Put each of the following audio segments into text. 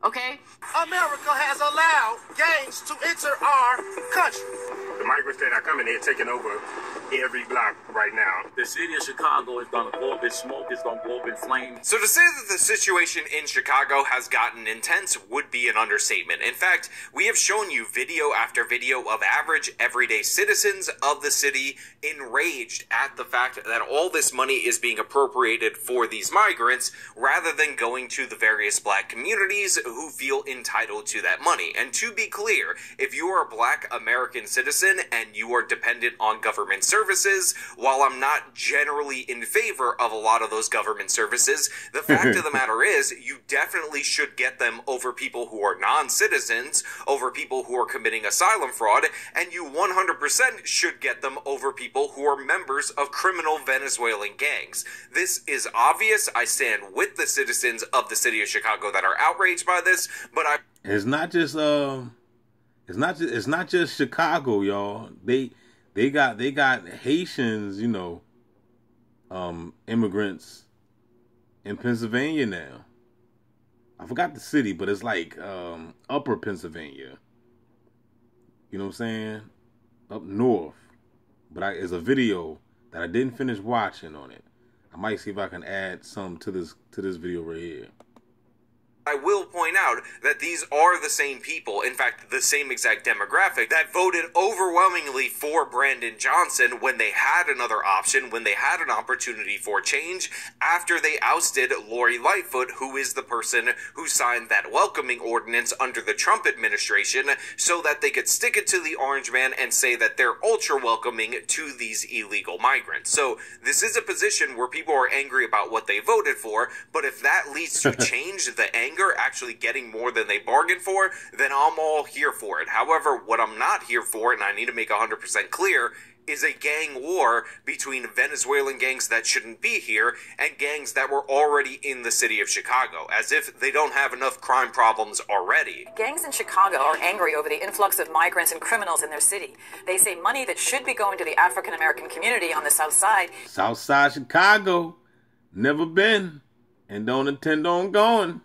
okay? America has allowed gangs to enter our country. The migrants that are coming, they're taking over every block right now. The city of Chicago is going to go up in smoke. It's going to go up in flames. So to say that the situation in Chicago has gotten intense would be an understatement. In fact, we have shown you video after video of average, everyday citizens of the city enraged at the fact that all this money is being appropriated for these migrants rather than going to the various black communities who feel entitled to that money. And to be clear, if you are a black American citizen and you are dependent on government services, while I'm not generally in favor of a lot of those government services, the fact of the matter is you definitely should get them over people who are non-citizens, over people who are committing asylum fraud, and you 100% should get them over people who are members of criminal Venezuelan gangs. This is obvious. I stand with the citizens of the city of Chicago that are outraged by this, but it's not just Chicago, y'all. They got Haitians, you know, immigrants in Pennsylvania now. I forgot the city, but it's like upper Pennsylvania. You know what I'm saying? Up north. But there's a video that I didn't finish watching on it. I might see if I can add some to this video right here. I will point out that these are the same people, in fact, the same exact demographic, that voted overwhelmingly for Brandon Johnson when they had another option, when they had an opportunity for change, after they ousted Lori Lightfoot, who is the person who signed that welcoming ordinance under the Trump administration, so that they could stick it to the orange man and say that they're ultra welcoming to these illegal migrants. So this is a position where people are angry about what they voted for, but if that leads to change, the anger actually getting more than they bargained for, then I'm all here for it. However, what I'm not here for, and I need to make 100% clear, is a gang war between Venezuelan gangs that shouldn't be here and gangs that were already in the city of Chicago, as if they don't have enough crime problems already. Gangs in Chicago are angry over the influx of migrants and criminals in their city. They say money that should be going to the African-American community on the South Side. South Side Chicago. Never been. And don't intend on going.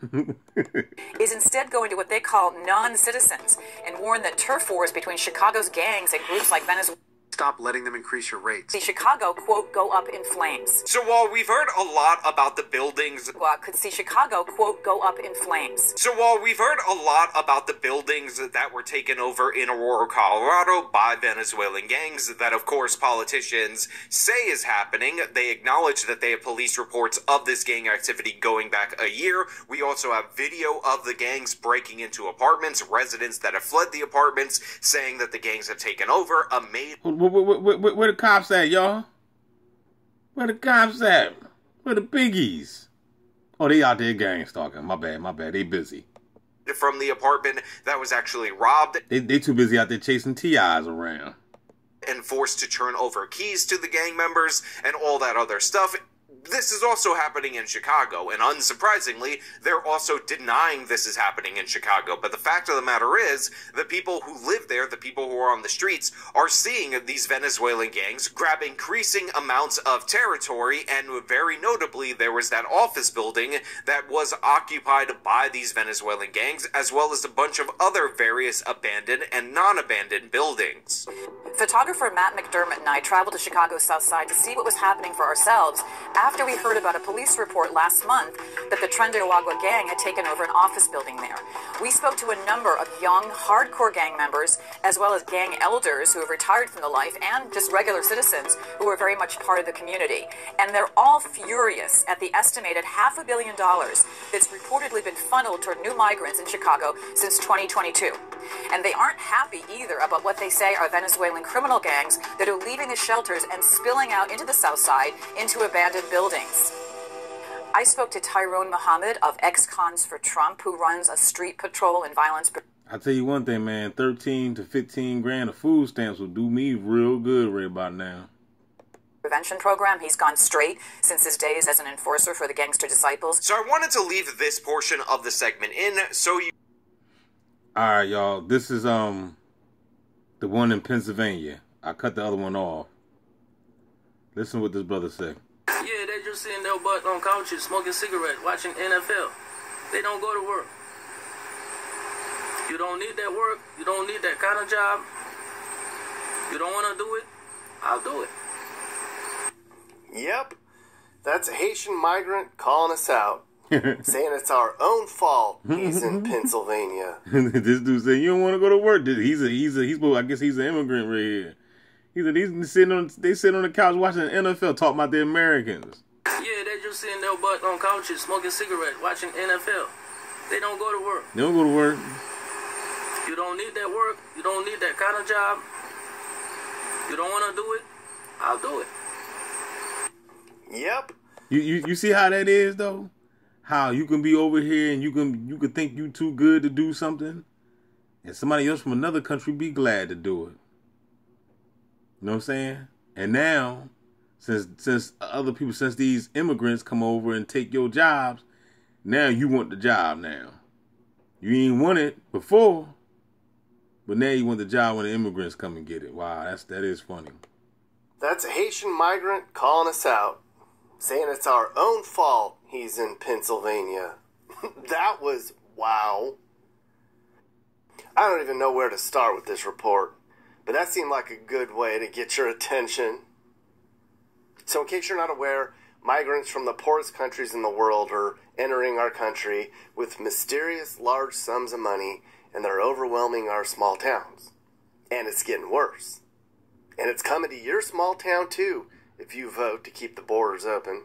is instead going to what they call non-citizens and warn that turf wars between Chicago's gangs and groups like Venezuela Stop letting them increase your rates. see Chicago, quote, go up in flames. So while we've heard a lot about the buildings... Could see Chicago, quote, go up in flames. So while we've heard a lot about the buildings that were taken over in Aurora, Colorado by Venezuelan gangs, that of course politicians say is happening, they acknowledge that they have police reports of this gang activity going back a year. We also have video of the gangs breaking into apartments, residents that have fled the apartments, saying that the gangs have taken over. A maid... Where the cops at, y'all? Where the cops at? Where the biggies? Oh, they out there gang stalking. My bad. They busy. From the apartment that was actually robbed. They too busy out there chasing TIs around. And forced to turn over keys to the gang members and all that other stuff. This is also happening in Chicago, and unsurprisingly, they're also denying this is happening in Chicago. But the fact of the matter is, the people who live there, the people who are on the streets, are seeing these Venezuelan gangs grab increasing amounts of territory, and very notably, there was that office building that was occupied by these Venezuelan gangs, as well as a bunch of other various abandoned and non-abandoned buildings. Photographer Matt McDermott and I traveled to Chicago's South Side to see what was happening for ourselves after we heard about a police report last month that the Tren de Aragua gang had taken over an office building there. We spoke to a number of young, hardcore gang members, as well as gang elders who have retired from the life, and just regular citizens who are very much part of the community. And they're all furious at the estimated $500 million that's reportedly been funneled toward new migrants in Chicago since 2022. And they aren't happy either about what they say are Venezuelan criminal gangs that are leaving the shelters and spilling out into the South Side into abandoned buildings. I spoke to Tyrone Muhammad of Ex-Cons for Trump, who runs a street patrol and violence... I'll tell you one thing, man. 13 to 15 grand of food stamps will do me real good right about now. Prevention program. He's gone straight since his days as an enforcer for the Gangster Disciples. So I wanted to leave this portion of the segment in so you... Alright, y'all. This is the one in Pennsylvania. I cut the other one off. Listen to what this brother said. Yeah, they just sitting there butt on couches, smoking cigarettes, watching NFL. They don't go to work. don't need that work. You don't need that kind of job. You don't want to do it. I'll do it. Yep, that's a Haitian migrant calling us out, saying it's our own fault he's in Pennsylvania. This dude said, "You don't want to go to work." I guess he's an immigrant right here. They sit on the couch watching the NFL, talking about the Americans. Yeah, they just sitting their butt on couches, smoking cigarettes, watching NFL. They don't go to work. They don't go to work. You don't need that work. You don't need that kind of job. You don't want to do it. I'll do it. Yep. You see how that is though? How you can be over here and you can think you too good to do something, and somebody else from another country be glad to do it. You know what I'm saying? And now, since these immigrants come over and take your jobs, now you want the job now. You ain't want it before, but now you want the job when the immigrants come and get it. Wow, that is funny. That's a Haitian migrant calling us out, saying it's our own fault he's in Pennsylvania. That was wow. I don't even know where to start with this report, but that seemed like a good way to get your attention. So in case you're not aware, migrants from the poorest countries in the world are entering our country with mysterious large sums of money, and they're overwhelming our small towns. And it's getting worse. And it's coming to your small town too, if you vote to keep the borders open.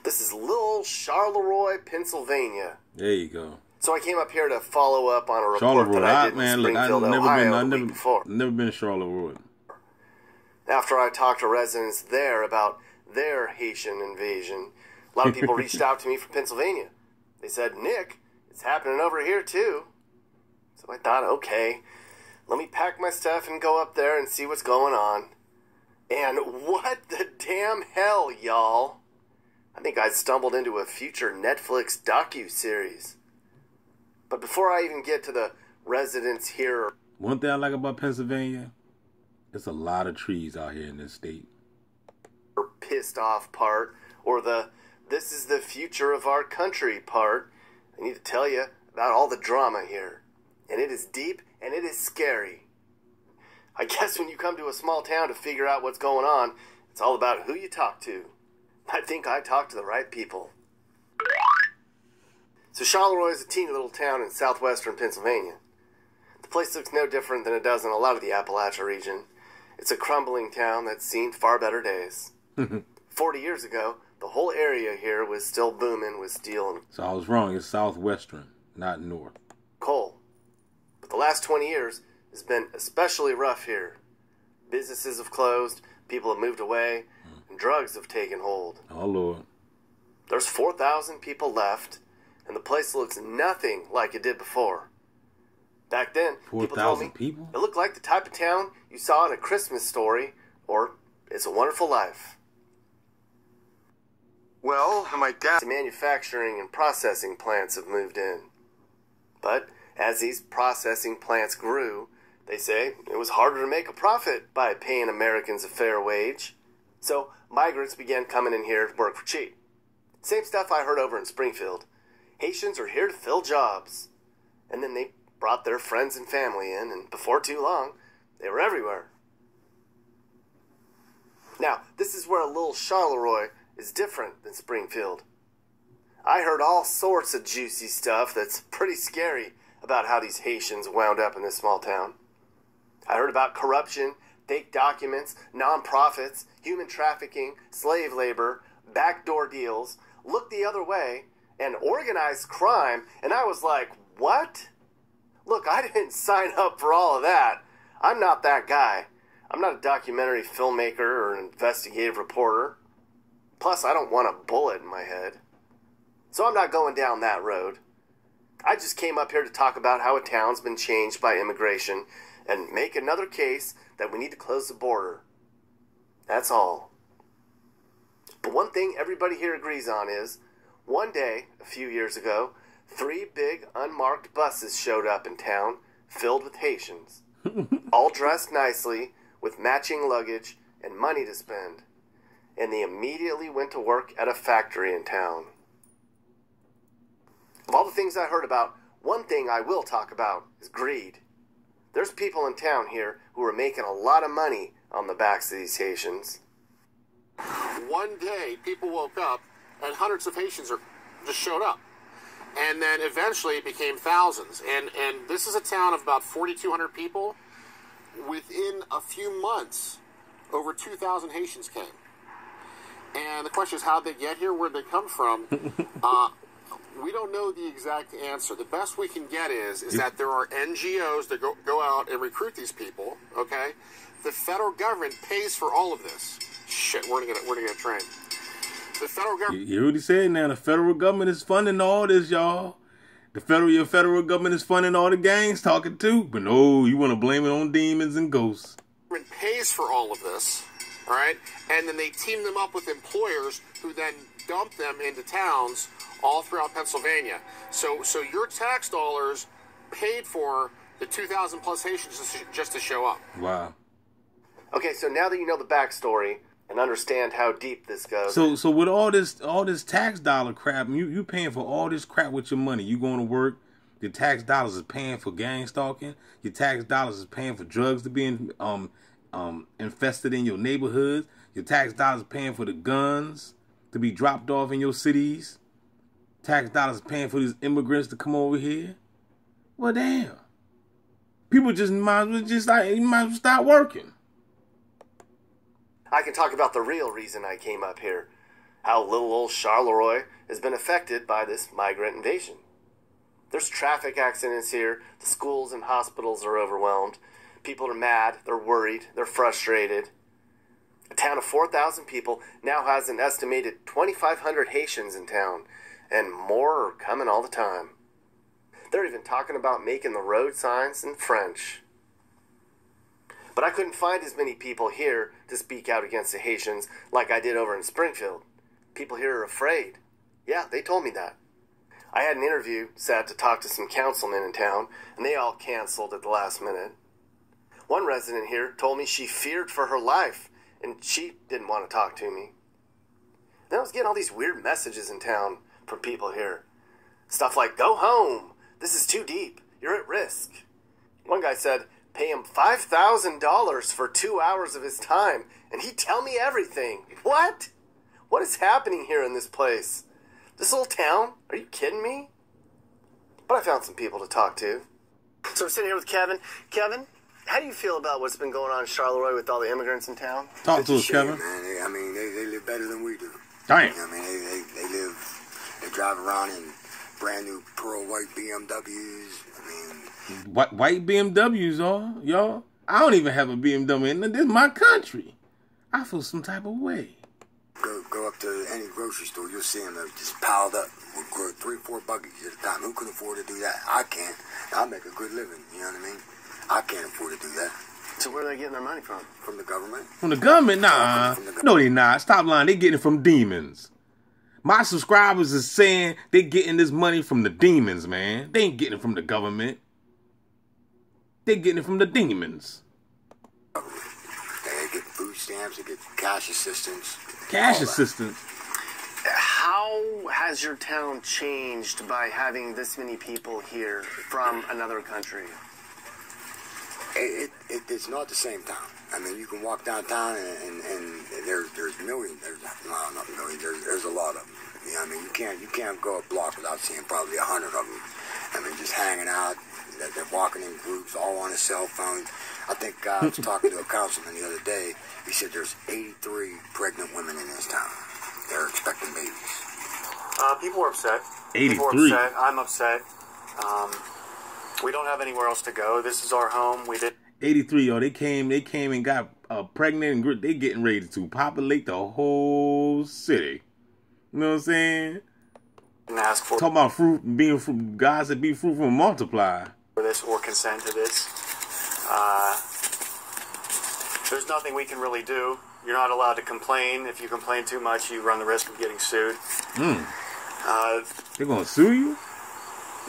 This is little old Charleroi, Pennsylvania. There you go. So I came up here to follow up on a report that I did in Springfield, Ohio the week before. Never been to Charleroi. After I talked to residents there about their Haitian invasion, a lot of people reached out to me from Pennsylvania. They said, "Nick, it's happening over here too." So I thought, okay, let me pack my stuff and go up there and see what's going on. And what the damn hell, y'all? I think I stumbled into a future Netflix docu-series. But before I even get to the residents here... One thing I like about Pennsylvania, there's a lot of trees out here in this state. ...pissed off part, or the "this is the future of our country" part, I need to tell you about all the drama here. And it is deep and it is scary. I guess when you come to a small town to figure out what's going on, it's all about who you talk to. I think I talked to the right people. So Charleroi is a teeny little town in southwestern Pennsylvania. The place looks no different than it does in a lot of the Appalachia region. It's a crumbling town that's seen far better days. 40 years ago, the whole area here was still booming with steel and... So I was wrong. It's southwestern, not north. ...coal. But the last 20 years has been especially rough here. Businesses have closed, people have moved away, and drugs have taken hold. Oh, Lord. There's 4,000 people left, and the place looks nothing like it did before. Back then, people told me it looked like the type of town you saw in A Christmas Story or It's a Wonderful Life. Well, my dad's manufacturing and processing plants have moved in. But as these processing plants grew, they say it was harder to make a profit by paying Americans a fair wage. So migrants began coming in here to work for cheap. Same stuff I heard over in Springfield. Haitians are here to fill jobs. And then they brought their friends and family in, and before too long, they were everywhere. Now, this is where a little Charleroi is different than Springfield. I heard all sorts of juicy stuff that's pretty scary about how these Haitians wound up in this small town. I heard about corruption, fake documents, non-profits, human trafficking, slave labor, backdoor deals, look the other way, and organized crime, and I was like, what? Look, I didn't sign up for all of that. I'm not that guy. I'm not a documentary filmmaker or an investigative reporter. Plus, I don't want a bullet in my head. So I'm not going down that road. I just came up here to talk about how a town's been changed by immigration and make another case that we need to close the border. That's all. But one thing everybody here agrees on is, one day, a few years ago, 3 big unmarked buses showed up in town, filled with Haitians, all dressed nicely, with matching luggage and money to spend. And they immediately went to work at a factory in town. Of all the things I heard about One thing I will talk about is greed. There's people in town here who are making a lot of money on the backs of these Haitians. One day, people woke up and hundreds of Haitians just showed up. And then eventually it became thousands. And this is a town of about 4,200 people. Within a few months, over 2,000 Haitians came. And the question is, how'd they get here? Where'd they come from? We don't know the exact answer. The best we can get is that there are NGOs that go out and recruit these people, okay? The federal government pays for all of this. Shit, we're gonna get a train. The federal government... You already said now, the federal government is funding all this, y'all. Your federal government is funding all the gangs talking too. But no, you want to blame it on demons and ghosts. The government pays for all of this, all right? And then they team them up with employers who then dump them into towns all throughout Pennsylvania. So your tax dollars paid for the 2,000 plus Haitians just to show up. Wow. Okay, so now that you know the backstory and understand how deep this goes. So with all this tax dollar crap, you paying for all this crap with your money. You going to work, your tax dollars is paying for gang stalking, your tax dollars is paying for drugs to be infested in your neighborhoods, your tax dollars is paying for the guns to be dropped off in your cities, tax dollars is paying for these immigrants to come over here. Well, damn. People just might as well start working. I can talk about the real reason I came up here. How little old Charleroi has been affected by this migrant invasion. There's traffic accidents here. The schools and hospitals are overwhelmed. People are mad. They're worried. They're frustrated. A town of 4,000 people now has an estimated 2,500 Haitians in town, and more are coming all the time. They're even talking about making the road signs in French. But I couldn't find as many people here to speak out against the Haitians like I did over in Springfield. People here are afraid. Yeah, they told me that. I had an interview set to talk to some councilmen in town, and they all canceled at the last minute. One resident here told me she feared for her life, and she didn't want to talk to me. Then I was getting all these weird messages in town from people here. Stuff like, go home. This is too deep. You're at risk. One guy said, pay him $5,000 for 2 hours of his time, and he'd tell me everything. What? What is happening here in this place? This little town? Are you kidding me? But I found some people to talk to. So we're sitting here with Kevin. Kevin, how do you feel about what's been going on in Charleroi with all the immigrants in town? Talk to us, Kevin. Man. They live better than we do. Damn. You know what I mean, they drive around in brand new pearl white BMWs. White BMWs, y'all. I don't even have a BMW. This is my country. I feel some type of way. Go up to any grocery store, you'll see them just piled up with 3 or 4 buckets at a time. Who can afford to do that? I can't. I make a good living, you know what I mean? I can't afford to do that. So where are they getting their money from? From the government. From the government? Nah. No, they not. Stop lying. They getting it from demons. My subscribers is saying they getting this money from the demons, man. They ain't getting it from the government. They getting it from the demons. They get food stamps. They get cash assistance. Cash assistance. How has your town changed by having this many people here from another country? It's not the same town. I mean, you can walk downtown and there's millions. Not millions. There's a lot of them. You know what I mean? You can't go a block without seeing probably 100 of them. I mean, just hanging out. They're walking in groups, all on a cell phone. I think I was talking to a councilman the other day. He said there's 83 pregnant women in this town. They're expecting babies. People are upset. 83. People are upset. I'm upset. We don't have anywhere else to go. This is our home. We did 83, yo. They came and got pregnant, and they getting ready to populate the whole city. You know what I'm saying? ask for Talking about fruit, being fruit, God said be fruitful and multiply. this or consent to this. There's nothing we can really do. You're not allowed to complain. If you complain too much, you run the risk of getting sued. They're gonna sue you?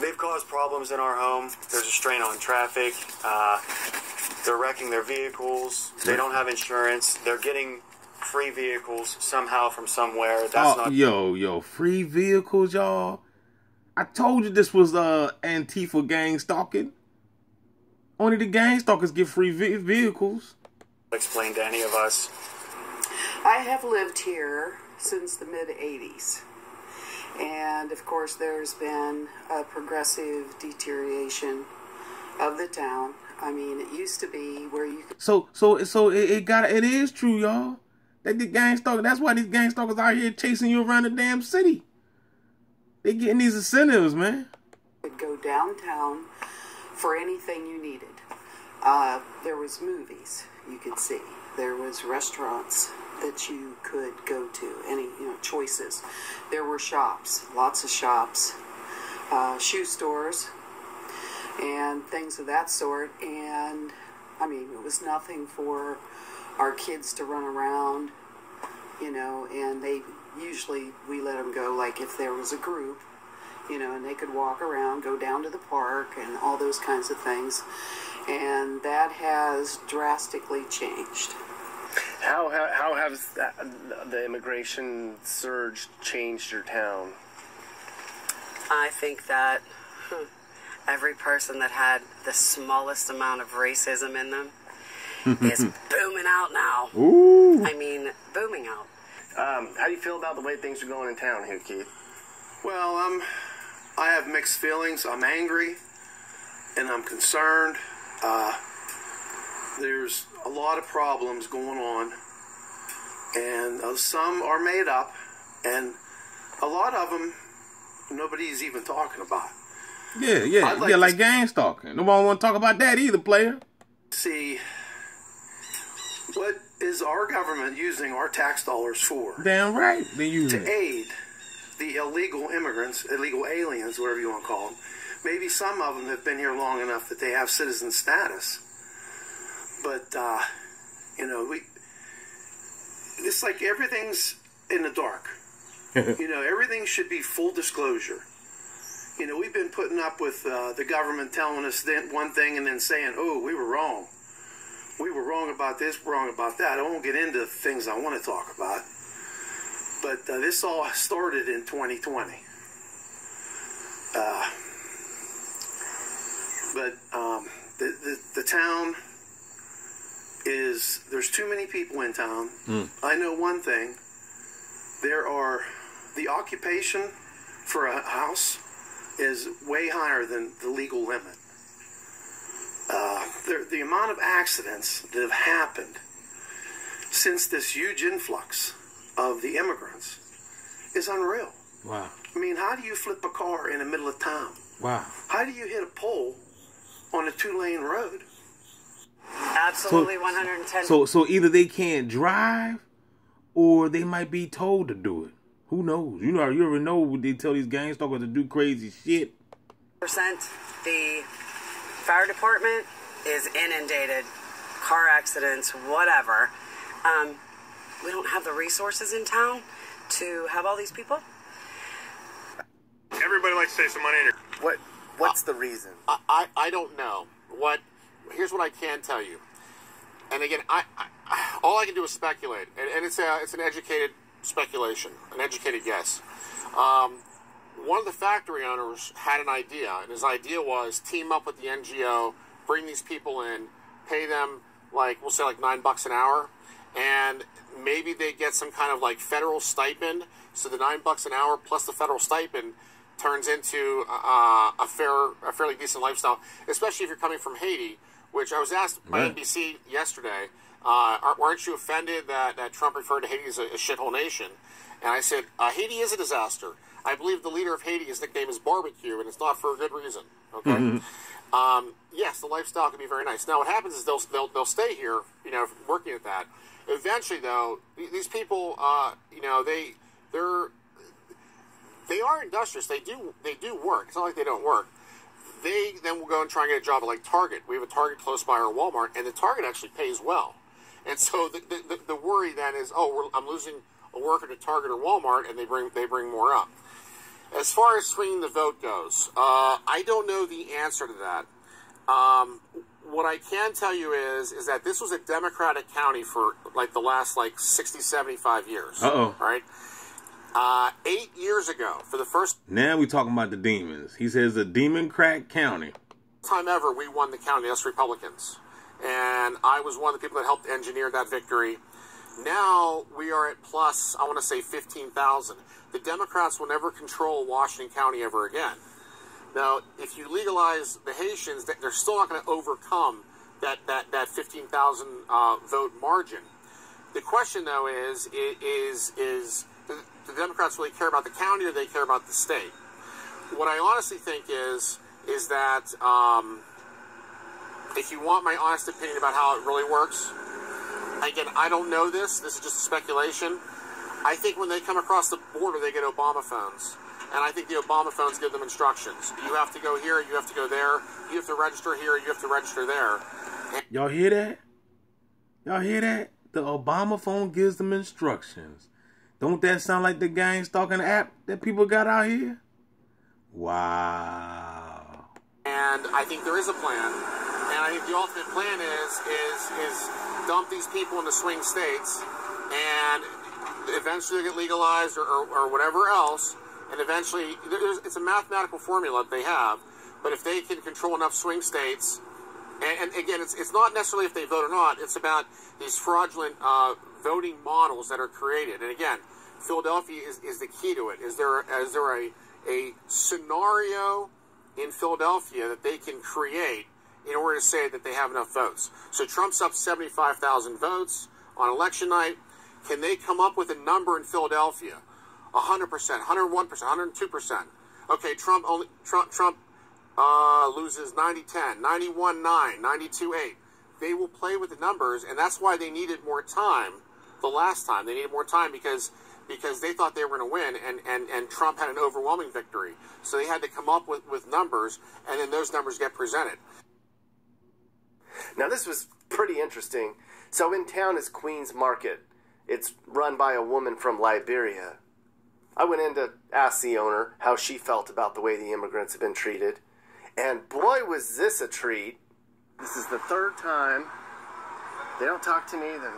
They've caused problems in our home. There's a strain on traffic. They're wrecking their vehicles. They don't have insurance. They're getting free vehicles somehow from somewhere. That's not... Yo, free vehicles, y'all? I told you this was Antifa gang stalking. Only the gang stalkers get free vehicles. Explain to any of us. I have lived here since the mid-'80s. And, of course, there's been a progressive deterioration of the town. I mean, it used to be where you could... So it is true, y'all. That the gang stalker, that's why these gang stalkers out here chasing you around the damn city. They getting these incentives, man. Could go downtown for anything you needed. There was movies you could see. There was restaurants that you could go to, any choices. There were shops, lots of shops, shoe stores, and things of that sort. And I mean, it was nothing for our kids to run around, and we let them go, like if there was a group, and they could walk around, go down to the park and all those kinds of things. And that has drastically changed. How has the immigration surge changed your town? I think that every person that had the smallest amount of racism in them is booming out now. Ooh. I mean, booming out. How do you feel about the way things are going in town here, Keith? Well, I have mixed feelings. I'm angry, and I'm concerned. There's a lot of problems going on, and some are made up, and a lot of them nobody's even talking about. Yeah, like gang stalking. Nobody want to talk about that either, player. See, what is our government using our tax dollars for? Damn right, they use it to aid the illegal immigrants, illegal aliens, whatever you want to call them. Maybe some of them have been here long enough that they have citizen status. But, it's like everything's in the dark. Everything should be full disclosure. We've been putting up with the government telling us one thing and then saying, oh, we were wrong. We were wrong about this, wrong about that. I won't get into things I want to talk about. But this all started in 2020. The town there's too many people in town. I know one thing. The occupation for a house is way higher than the legal limit. The amount of accidents that have happened since this huge influx of the immigrants is unreal. Wow. I mean, how do you flip a car in the middle of town? Wow. How do you hit a pole on a 2-lane road? Absolutely, 110. So either they can't drive, or they might be told to do it. Who knows? You ever know when they tell these gang stalkers to do crazy shit? The fire department is inundated, car accidents, whatever. We don't have the resources in town to have all these people. Everybody likes to say some money in your... What's the reason? I don't know. Here's what I can tell you. And again, all I can do is speculate, and it's an educated speculation, an educated guess. One of the factory owners had an idea, and his idea was team up with the NGO, bring these people in, pay them we'll say $9 an hour, and maybe they get some kind of federal stipend. So the $9 an hour plus the federal stipend turns into a fairly decent lifestyle, especially if you're coming from Haiti, which I was asked by NBC yesterday, aren't you offended that Trump referred to Haiti as a shithole nation? And I said, Haiti is a disaster. I believe the leader of Haiti, his nickname is Barbecue, and it's not for a good reason. Okay. Mm-hmm. Yes, the lifestyle can be very nice. Now, what happens is they'll stay here, working at that. Eventually, though, these people, they are industrious. They do work. It's not like they don't work. They then will go and try and get a job at Target. We have a Target close by our Walmart, and the Target actually pays well. And so the worry then is, I'm losing a worker to Target or Walmart, and they bring more up. As far as swinging the vote goes, I don't know the answer to that. What I can tell you is that this was a Democratic county for the last 60, 75 years. Uh-oh. Right? 8 years ago, for the first Now we talking about the demons. He says the demon crack county. time ever, we won the county, us Republicans. And I was one of the people that helped engineer that victory. Now we are at plus, I want to say 15,000. The Democrats will never control Washington County ever again. Now, if you legalize the Haitians, they're still not going to overcome that 15,000 vote margin. The question, though, is the Democrats really care about the county or they care about the state? What I honestly think is that if you want my honest opinion about how it really works, again, I don't know this. This is just speculation. I think when they come across the border, they get Obama phones. And I think the Obama phones give them instructions. You have to go here, you have to go there, you have to register here, you have to register there. Y'all hear that? Y'all hear that? The Obama phone gives them instructions. Don't that sound like the gang stalking app that people got out here? Wow. And I think there is a plan. And I think the ultimate plan is dump these people into swing states and eventually they get legalized or whatever else. And eventually, it's a mathematical formula that they have. But if they can control enough swing states, and again, it's not necessarily if they vote or not. It's about these fraudulent voting models that are created. And again, Philadelphia is the key to it. Is there a scenario in Philadelphia that they can create in order to say that they have enough votes? So Trump's up 75,000 votes on election night. Can they come up with a number in Philadelphia? 100%, 101%, 102%. Okay, Trump loses 90-10, 91-9, 92-8. They will play with the numbers, and that's why they needed more time the last time. They needed more time because they thought they were going to win, and Trump had an overwhelming victory. So they had to come up with numbers, and then those numbers get presented. Now, this was pretty interesting. So in town is Queen's Market. It's run by a woman from Liberia. I went in to ask the owner how she felt about the way the immigrants have been treated. And boy, was this a treat. This is the third time. They don't talk to me, then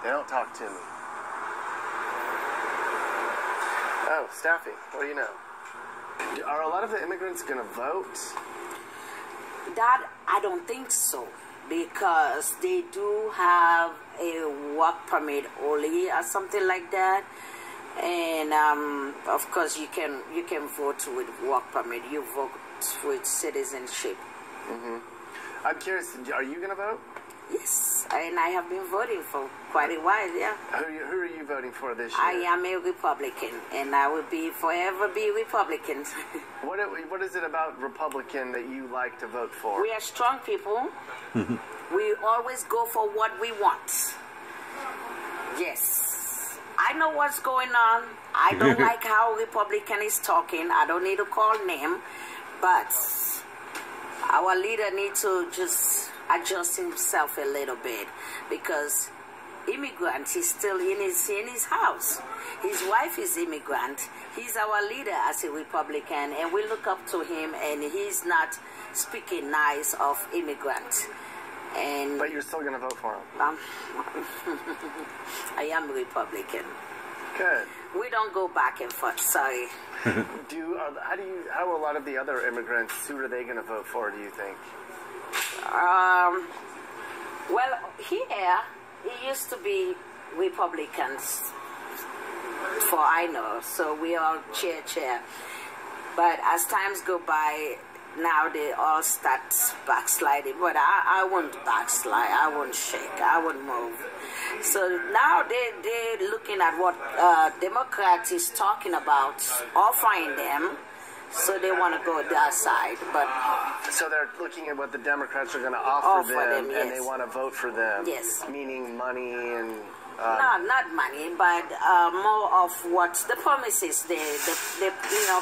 they don't talk to me. Oh, Staffy, what do you know? Are a lot of the immigrants going to vote? That, I don't think so. Because they do have a work permit only or something like that. And of course, you can vote with work permit. You vote with citizenship. Mm-hmm. I'm curious. Are you going to vote? Yes, and I have been voting for quite a while. Yeah. Who are you voting for this year? I am a Republican, and I will forever be Republican. What is it about Republican that you like to vote for? We are strong people. We always go for what we want. Yes. I know what's going on. I don't like how Republican is talking. I don't need to call name. But our leader needs to just adjust himself a little bit. Because immigrant is still in his house. His wife is immigrant. He's our leader as a Republican. And we look up to him. And he's not speaking nice of immigrants. But you're still going to vote for him? I am Republican. Good. We don't go back and forth, sorry. How are a lot of the other immigrants, who are they going to vote for, do you think? Well, here, it used to be Republicans, for I know, so we all cheer. But as times go by, now they all start backsliding, but I won't backslide, I won't shake, I won't move. So now they're looking at what Democrats is talking about, offering them, so they want to go that side. But so they're looking at what the Democrats are going to offer them, yes. And they want to vote for them. Yes. Meaning money and... no, not money, but more of what the promises the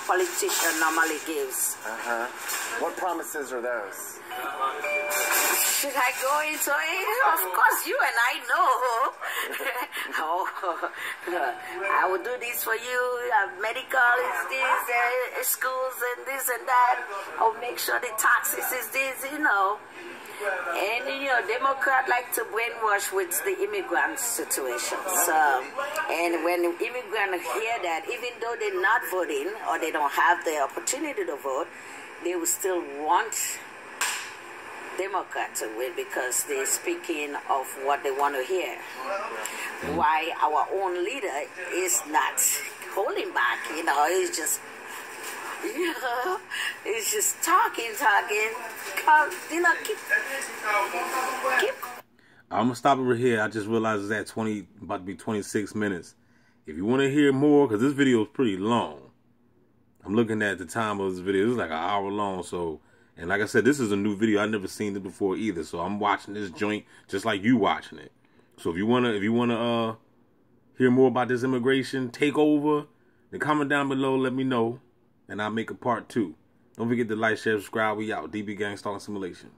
politician normally gives. What promises are those? Should I go into it? Of course, you and I know. I will do this for you. Medical is this, schools and this and that. I'll make sure the taxes is this, And you know, Democrats like to brainwash with the immigrant situations. And when immigrants hear that, even though they're not voting or they don't have the opportunity to vote, they will still want Democrats to win because they're speaking of what they want to hear. Why our own leader is not holding back, you know, he's just talking. You know, keep. I'm gonna stop over here. I just realized it's at about to be 26 minutes. If you want to hear more, because this video is pretty long. I'm looking at the time of this video. It's like an hour long. So, and like I said, this is a new video. I've never seen it before either. So I'm watching this joint just like you watching it. So if you wanna hear more about this immigration takeover, then comment down below. Let me know, and I'll make a part 2. Don't forget to like, share, subscribe. We out. DB Gang Stalking Simulation.